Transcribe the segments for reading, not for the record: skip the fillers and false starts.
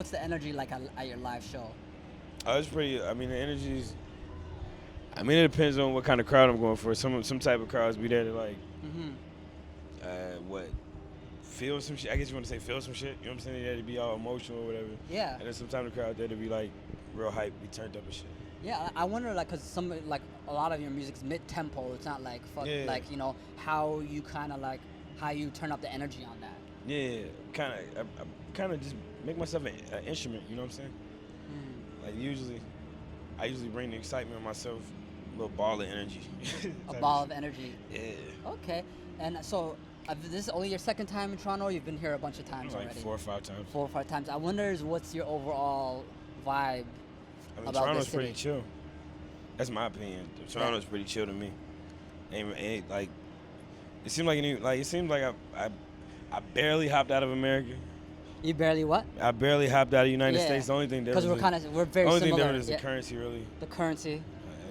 What's the energy like at your live show? Oh, it's pretty. I mean, the energy's. I mean, it depends on what kind of crowd I'm going for. Some type of crowds be there to like, Mm-hmm. what, feel some shit. I guess you want to say feel some shit. You know what I'm saying? They there to be all emotional or whatever. Yeah. And then sometimes the crowd there to be like real hype, be turned up and shit. Yeah, I wonder, like, cause some like a lot of your music's mid-tempo. It's not like Yeah. like how you kind of like how you turn up the energy on that. Yeah, I kind of just make myself an instrument. You know what I'm saying? Mm. Like I usually bring the excitement in myself, a little ball of energy. A Type ball shit. of energy. Yeah. Okay, and so this is only your second time in Toronto. Or you've been here a bunch of times Like already. 4 or 5 times. 4 or 5 times. I wonder what's your overall vibe I mean, about Toronto's this city? pretty chill. That's my opinion. Toronto's pretty chill to me. Ain't like it seemed like I barely hopped out of America. You barely what? I barely hopped out of the United Yeah. States. The only thing Because different we're very only thing similar. different is Yeah. the currency, really. The currency.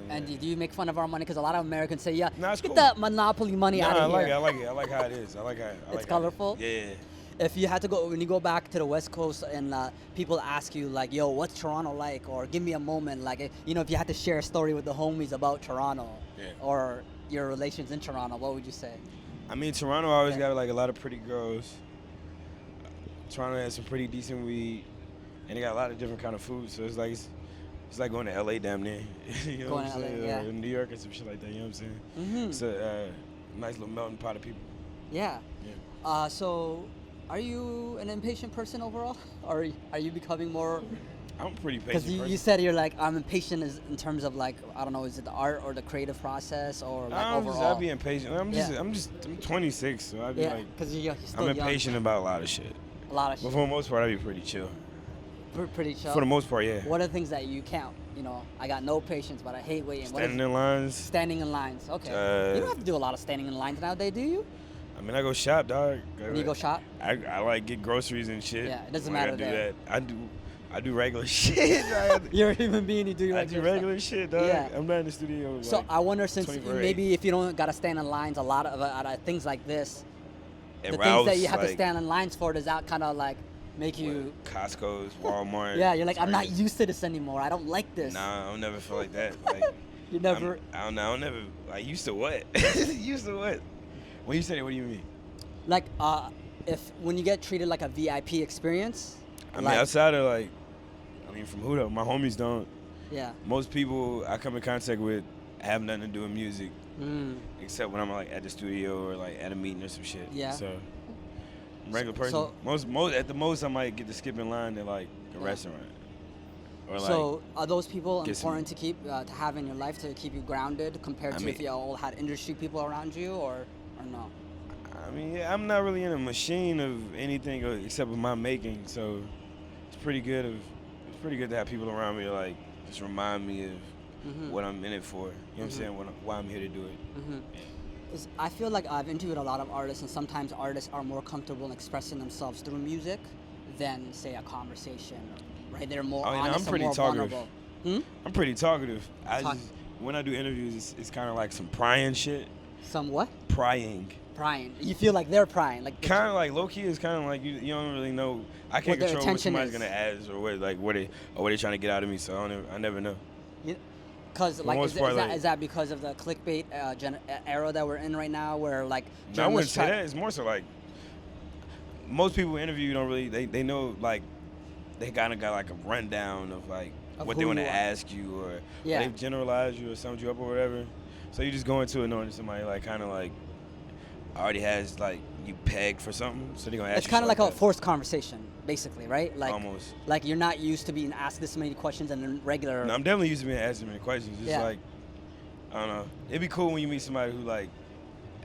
And Yeah. do you make fun of our money? Because a lot of Americans say, yeah, Nah, it's get cool. that monopoly money Nah, out I of like here. it. I like it. I like how it is. I like how. I It's like how it colorful? is. Yeah. If you had to go, when you go back to the West Coast and people ask you, like, yo, what's Toronto like? Or give me a moment, like, if you had to share a story with the homies about Toronto Yeah. or your relations in Toronto, what would you say? I mean, Toronto always Yeah. got like a lot of pretty girls. Toronto has some pretty decent weed, and they got a lot of different kind of food. So it's like going to LA damn near. You know Going what I'm to LA, saying? yeah. Or New York and some shit like that. You know what I'm saying? Mm-hmm. It's a nice little melting pot of people. Yeah. Yeah. So, are you an impatient person overall? Or are you becoming more? I'm a pretty Because patient person. you said you're like, I'm impatient in terms of like, I don't know, is it the art or the creative process or like overall? I'll be impatient. Yeah. I'm 26, so I'll be Yeah, like, because you're still I'm young. impatient about a lot of shit. A lot of But shit. for the most part, I'll be pretty chill. Pretty chill. For the most part, yeah. What are the things that you count? I got no patience, but I hate waiting. What is Standing in lines. standing in lines? Okay. You don't have to do a lot of standing in lines nowadays, do you? I mean, I go shop, dog. When you go shop? I like get groceries and shit. Yeah, it doesn't Like, matter I do there. that. I do regular shit. dog. You're a human being. You do I like do your regular shit, dog. Yeah. I'm not in the studio. So like, I wonder, since 24/8. maybe if you don't gotta stand in lines, a lot of things like this, at the Ralph's, things that you have to like, stand in lines for, does that kind of like make you? Costco's, Walmart. Yeah, you're like, I'm not Target. used to this anymore. I don't like this. Nah, I'll never feel like that. Like, You never. I don't know. I'll never. Like, used to what? Used to what? When you say that, what do you mean? Like, if when you get treated like a VIP experience. I mean, like, outside of like, from who though? My homies don't. Yeah. Most people I come in contact with have nothing to do with music, Mm. except when I'm like at the studio or like at a meeting or some shit. Yeah. So, I'm a regular person. So- most at the most I might get to skip in line at like a Yeah. restaurant. Or like, So are those people get some- important to keep to have in your life to keep you grounded compared I to mean- if you all had industry people around you or no? I mean, yeah, I'm not really in a machine of anything except with my making. So it's pretty good. It's pretty good to have people around me like just remind me of Mm-hmm. what I'm in it for. You know what I'm Mhm. saying? Why I'm here to do it. Mm-hmm. I feel like I've interviewed a lot of artists, and sometimes artists are more comfortable in expressing themselves through music than, say, a conversation. Right? They're more Oh, yeah, honest I'm and pretty more talkative. vulnerable. Hmm? I'm pretty talkative. Talk- When I do interviews, it's kind of like some prying shit. Some what? Prying. Prying. You feel like they're prying. Like Kind of like low key is kind of like you don't really know. I can't What their control what intention somebody's is. gonna ask or what they trying to get out of me. So I never know. Because the like, most part, like- is that because of the clickbait era that we're in right now, where like No, I wouldn't journalists say that. It's more so like most people who interview don't really they know like they kind of got like a rundown of like Of what who they want to you are. ask you or Yeah. they've generalized you or summed you up or whatever. So you just go into it knowing that somebody like kind of like already has like you pegged for something, so they're gonna ask It's you. kind of like shit a that. forced conversation, basically, right? Like Almost. like you're not used to being asked this many questions and then regular. No, I'm definitely used to being asked many questions. Just Yeah. like I don't know. It'd be cool when you meet somebody who like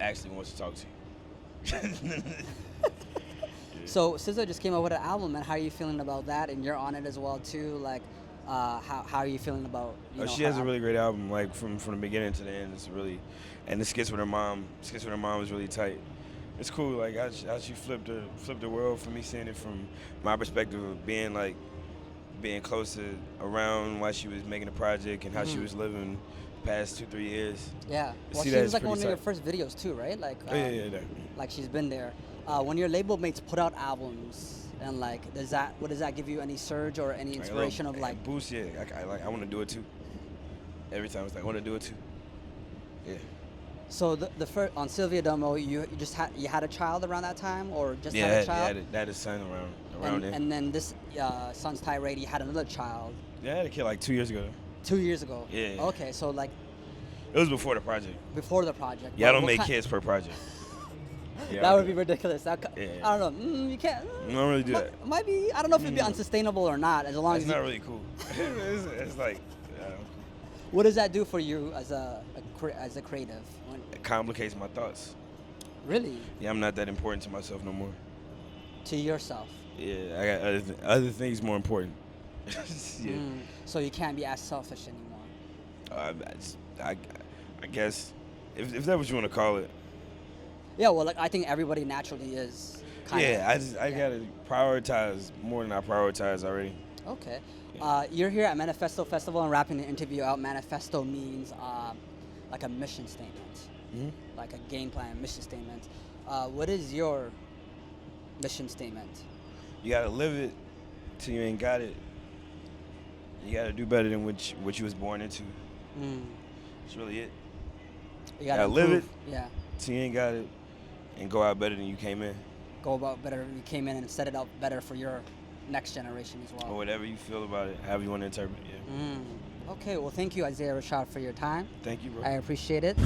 actually wants to talk to you. So SZA just came out with an album, and how are you feeling about that? And you're on it as well too. Like, how are you feeling about? She has a really great album, like from the beginning to the end. It's really, and the skits with her mom. Skits with her mom was really tight. It's cool, like how she flipped the world for me, seeing it from my perspective of being closer around while she was making the project and how she Mhm. was living the past 2-3 years. Yeah. Well, See, she that was is like one pretty of your tight. first videos too, right? Like, Oh yeah, definitely. like she's been there. When your label mates put out albums And like, what does that give you? Any surge or any inspiration of like boost? Yeah, I want to do it too. Every time it's like I want to do it too. Yeah. So the first on Sylvia Domo, you had a child around that time, or just had a child? Yeah, I had a son around there. And then this Son's Tirade, you had another child. Yeah, I had a kid like 2 years ago. 2 years ago. Yeah. Okay, so like. It was before the project. Before the project. Yeah, I don't make kids per project. Yeah, that would be ridiculous. I don't know. You can't. I don't really do that. Might be. I don't know if it'd be unsustainable or not. As long as it's not really cool. it's like. What does that do for you as a creative? It complicates my thoughts. Really? Yeah, I'm not that important to myself no more. To yourself? Yeah, I got other things more important. Yeah. So you can't be as selfish anymore. I guess if that's what you want to call it. Yeah, well, like I think everybody naturally is. I gotta prioritize more than I prioritize already. Okay. You're here at Manifesto Festival and wrapping the interview out. Manifesto means like a mission statement, like a game plan, mission statement. What is your mission statement? You gotta live it till you ain't got it. You gotta do better than what you was born into. That's really it. You gotta live it. Yeah. Till you ain't got it, and go out better than you came in. Go about better than you came in and set it up better for your next generation as well. Or whatever you feel about it, however you want to interpret it. Yeah. Okay, well, thank you, Isaiah Rashad, for your time. Thank you, bro. I appreciate it.